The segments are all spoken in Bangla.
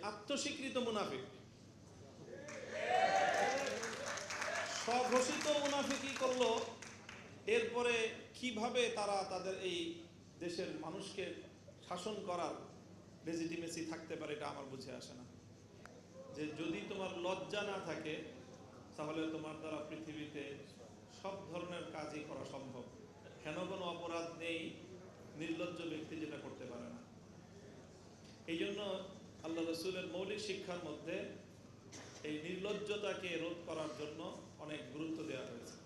আত্মস্বীকৃত মুনাফিক, স্বঘোষিত মুনাফিকই করলো, এরপরে কিভাবে তারা তাদের এই দেশের মানুষকে শাসন করার লেজিটিমেসি থাকতে পারে, এটা আমার বুঝে আসে না। যে যদি তোমার লজ্জা না থাকে তাহলে তোমার দ্বারা পৃথিবীতে সব ধরনের কাজই করা সম্ভব। হেন কোনো অপরাধ নেই নির্লজ্জ ব্যক্তি যেটা করতে পারে না। এই জন্য আল্লাহ রসুলের মৌলিক শিক্ষার মধ্যে এই নির্লজ্জতাকে রোধ করার জন্য অনেক গুরুত্ব দেওয়া হয়েছে।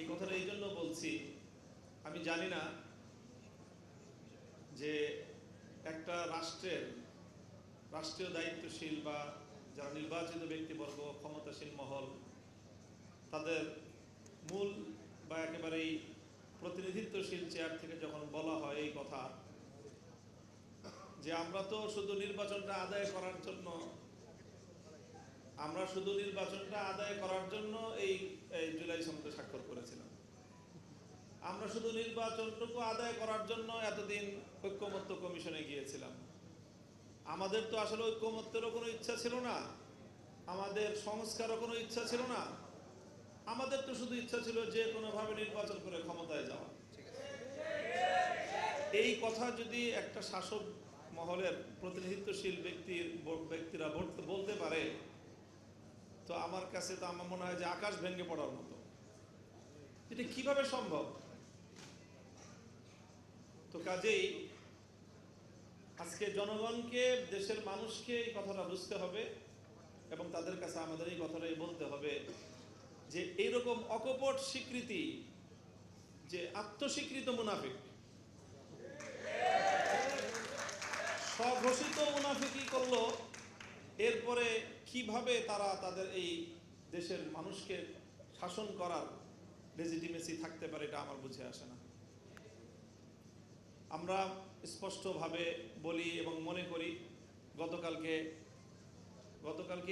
এই কথাটা এই জন্য বলছি, আমি জানি না যে একটা রাষ্ট্রীয় দায়িত্বশীল বা যারা নির্বাচিত ব্যক্তিবর্গ, ক্ষমতাসীন মহল, তাদের মূল বা একেবারেই প্রতিনিধিত্বশীল চেয়ার থেকে যখন বলা হয় এই কথা যে আমরা শুধু নির্বাচনটা আদায় করার জন্য এই জুলাই সনদে স্বাক্ষর করেছিলাম, আমরা শুধু নির্বাচনটুকু আদায় করার জন্য এতদিন ঐক্যমত্য কমিশনে গিয়েছিলাম। আমাদের তো আসলে ঐক্যমত্যেরও কোনো ইচ্ছা ছিল না, আমাদের সংস্কারও কোনো ইচ্ছা ছিল না, আমাদের তো শুধু ইচ্ছা ছিল যে কোনোভাবে নির্বাচন করে ক্ষমতায় যাওয়া। এই কথা যদি একটা শাসক মহলের প্রতিনিধিত্বশীল ব্যক্তিরা বলতে পারে, তো আমার কাছে তো আমার মনে হয় যে আকাশ ভেঙে পড়ার মতো। এটা কিভাবে সম্ভব? তো কাজেই আজকে জনগণকে, দেশের মানুষকে এই কথাটা বুঝতে হবে এবং তাদের কাছে আমাদের এই কথাটাই বলতে হবে যে এইরকম অকপট স্বীকৃতি, যে আত্মস্বীকৃত মুনাফিক, স্বঘোষিত মুনাফিকই করলো, এরপরে কিভাবে তারা তাদের এই দেশের মানুষকে শাসন করার লেজিটিমেসি থাকতে পারে, এটা আমার বুঝে আসে না। আমরা স্পষ্টভাবে বলি এবং মনে করি, গতকালকে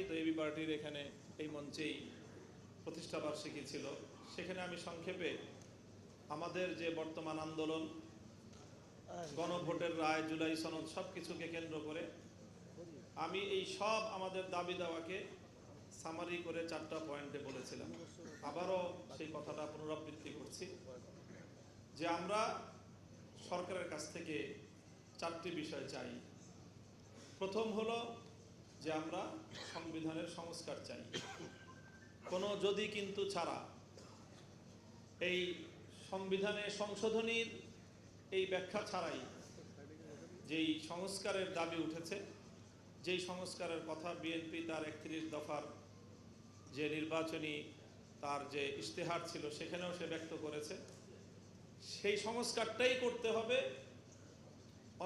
তো এবি পার্টির এখানে এই মঞ্চেই প্রতিষ্ঠা বার্ষিকী ছিল, সেখানে আমি সংক্ষেপে আমাদের যে বর্তমান আন্দোলন, গণভোটের রায়, জুলাই সনদ, সব কিছুকে কেন্দ্র করে আমি এই সব আমাদের দাবি দাওয়াকে সামারি করে 4টা পয়েন্টে বলেছিলাম। আবারও সেই কথাটা পুনরাবৃত্তি করছি যে আমরা সরকারের কাছ থেকে 4টি বিষয় চাই। প্রথম হলো যে আমরা সংবিধানের সংস্কার চাই, কোনো যদি কিন্তু ছাড়া। এই সংবিধানে সংশোধনীর এই ব্যাখ্যা ছাড়াই যেই সংস্কারের দাবি উঠেছে, যেই সংস্কারের কথা বিএনপি তার 31 দফার যে নির্বাচনী তার যে ইশতেহার ছিল সেখানেও সে ব্যক্ত করেছে, সেই সংস্কারটাই করতে হবে।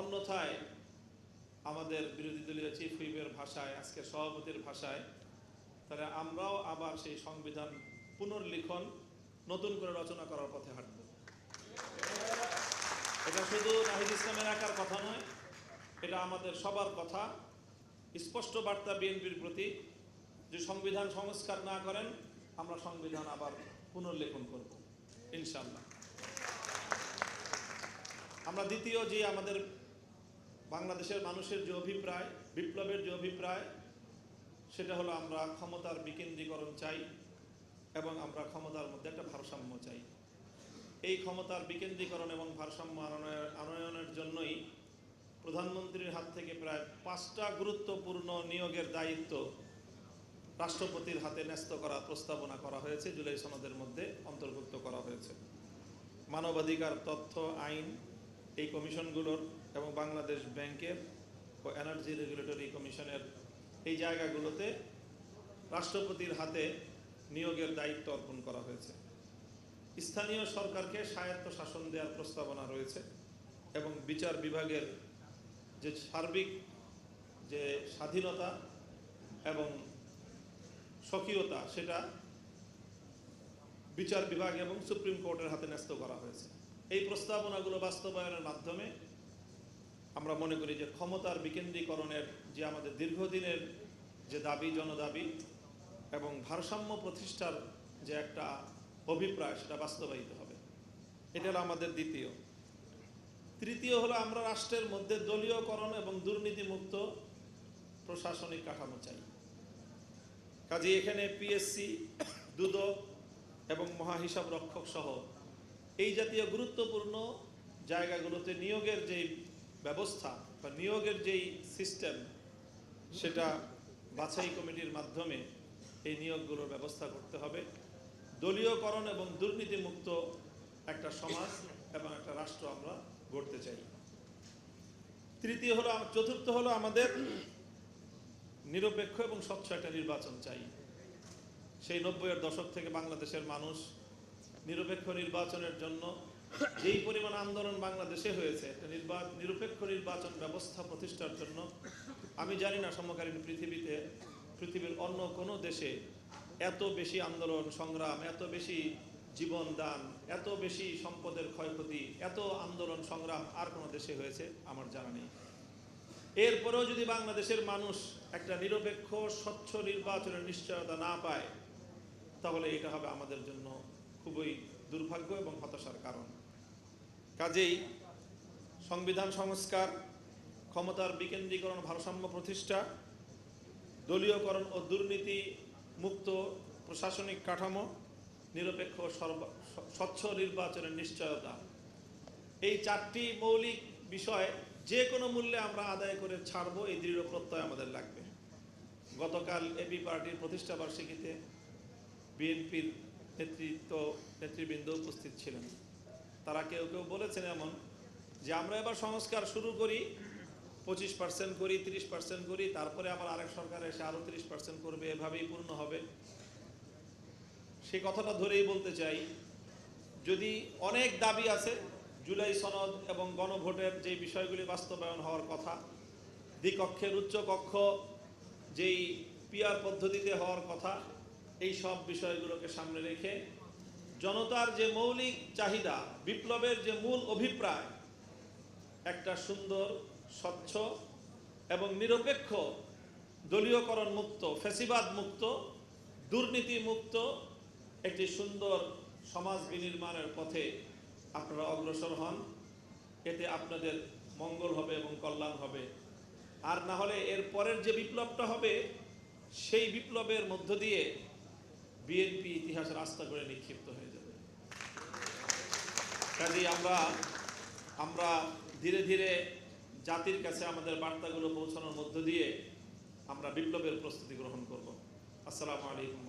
অন্যথায় আমাদের বিরোধী দলীয় চিফ হুইপের ভাষায়, আজকে সভাপতির ভাষায়, তাহলে আমরাও আবার সেই সংবিধান পুনর্লিখন, নতুন করে রচনা করার পথে হাঁটব। এটা শুধু নাহিদ ইসলামের একার কথা নয়, এটা আমাদের সবার কথা। স্পষ্ট বার্তা বিএনপির প্রতি যে সংবিধান সংস্কার না করেন আমরা সংবিধান আবার পুনর্লেখন করব ইনশাআল্লাহ। আমরা দ্বিতীয় যে আমাদের বাংলাদেশের মানুষের যে অভিপ্রায়, বিপ্লবের যে অভিপ্রায়, সেটা হলো আমরা ক্ষমতার বিকেন্দ্রীকরণ চাই এবং আমরা ক্ষমতার মধ্যে একটা ভারসাম্য চাই। এই ক্ষমতার বিকেন্দ্রীকরণ এবং ভারসাম্য আনয়নের জন্যই প্রধানমন্ত্রীর হাত থেকে প্রায় 5টা গুরুত্বপূর্ণ নিয়োগের দায়িত্ব রাষ্ট্রপতির হাতে ন্যস্ত করার প্রস্তাবনা করা হয়েছে, জুলাই সনদের মধ্যে অন্তর্ভুক্ত করা হয়েছে। মানবাধিকার, তথ্য, আইন এই কমিশনগুলোর এবং বাংলাদেশ ব্যাংকের ও এনার্জি রেগুলেটরি কমিশনের এই জায়গাগুলোতে রাষ্ট্রপতির হাতে নিয়োগের দায়িত্ব অর্পণ করা হয়েছে। স্থানীয় সরকারকে স্বায়ত্ত শাসন দেওয়ার প্রস্তাবনা রয়েছে এবং বিচার বিভাগের যে সার্বিক যে স্বাধীনতা এবং স্বকীয়তা, সেটা বিচার বিভাগ এবং সুপ্রিম কোর্টের হাতে ন্যস্ত করা হয়েছে। এই প্রস্তাবনাগুলো বাস্তবায়নের মাধ্যমে আমরা মনে করি যে ক্ষমতার বিকেন্দ্রীকরণের যে আমাদের দীর্ঘদিনের যে দাবি, জনদাবি এবং ভারসাম্য প্রতিষ্ঠার যে একটা অভিপ্রায়, সেটা বাস্তবায়িত হবে। এটা হলো আমাদের দ্বিতীয়। তৃতীয় হলো আমরা রাষ্ট্রের মধ্যে দলীয়করণ এবং দুর্নীতিমুক্ত প্রশাসনিক কাঠামো চাই। কাজে এখানে পিএসসি, দুদক এবং মহাহিসাব রক্ষক সহ এই জাতীয় গুরুত্বপূর্ণ জায়গাগুলোতে নিয়োগের যেই ব্যবস্থা বা নিয়োগের যেই সিস্টেম, সেটা বাছাই কমিটির মাধ্যমে এই নিয়োগগুলোর ব্যবস্থা করতে হবে। দলীয়করণ এবং দুর্নীতিমুক্ত একটা সমাজ এবং একটা রাষ্ট্র আমরা গড়তে চাই। চতুর্থ হলো আমাদের নিরপেক্ষ এবং স্বচ্ছ একটা নির্বাচন চাই। সেই 90-এর দশক থেকে বাংলাদেশের মানুষ নিরপেক্ষ নির্বাচনের জন্য যেই পরিমাণ আন্দোলন বাংলাদেশে হয়েছে, একটা নিরপেক্ষ নির্বাচন ব্যবস্থা প্রতিষ্ঠার জন্য আমি জানি না সমকালীন পৃথিবীর অন্য কোনো দেশে এত বেশি আন্দোলন সংগ্রাম, এত বেশি জীবন দান, এত বেশি সম্পদের ক্ষয়ক্ষতি, এত আন্দোলন সংগ্রাম আর কোনো দেশে হয়েছে আমার জানা নেই। এরপরেও যদি বাংলাদেশের মানুষ একটা নিরপেক্ষ স্বচ্ছ নির্বাচনের নিশ্চয়তা না পায়, তাহলে এটা হবে আমাদের জন্য খুবই দুর্ভাগ্য এবং হতাশার কারণ। কাজেই সংবিধান সংস্কার, ক্ষমতার বিকেন্দ্রীকরণ, ভারসাম্য প্রতিষ্ঠা, দলীয়করণ ও দুর্নীতি মুক্ত প্রশাসনিক কাঠামো, নিরপেক্ষ স্বচ্ছ নির্বাচনের নিশ্চয়তা, এই 4টি মৌলিক বিষয় যে কোনো মূল্যে আমরা আদায় করে ছাড়বো, এই দৃঢ় প্রত্যয় আমাদের লাগবে। গতকাল এবি পার্টির প্রতিষ্ঠা বার্ষিকীতে বিএনপির নেতৃবৃন্দ উপস্থিত ছিলেন। তারা কেউ কেউ বলেছেন এমন যে আমরা এবার সংস্কার শুরু করি, 25% করি, 30% করি, তারপরে আবার আরেক সরকার এসে আরো 30% করবে, এভাবেই পূর্ণ হবে। সেই কথাটা ধরেই বলতে চাই, যদি অনেক দাবি আছে, জুলাই সনদ এবং গণভোটের যে বিষয়গুলি বাস্তবায়ন হওয়ার কথা, দ্বিকক্ষের উচ্চকক্ষ যেই পিআর পদ্ধতিতে হওয়ার কথা, এই সব বিষয়গুলোকে সামনে রেখে জনতার যে মৌলিক চাহিদা, বিপ্লবের যে মূল অভিপ্রায়, একটা সুন্দর, স্বচ্ছ এবং নিরপেক্ষ, দলীয়করণ মুক্ত, ফ্যাসিবাদ মুক্ত, দুর্নীতি মুক্ত একটি সুন্দর সমাজ বিনির্মাণের পথে আপনারা অগ্রসর হন। এতে আপনাদের মঙ্গল হবে এবং কল্যাণ হবে। আর না হলে এর পরের যে বিপ্লবটা হবে, সেই বিপ্লবের মধ্য দিয়ে বিএনপি ইতিহাসের আস্থা করে নিক্ষিপ্ত হয়ে যাবে। কাজেই আমরা ধীরে ধীরে জাতির কাছে আমাদের বার্তাগুলো পৌঁছানোর মধ্য দিয়ে আমরা বিপ্লবের প্রস্তুতি গ্রহণ করব। আসসালামু আলাইকুম।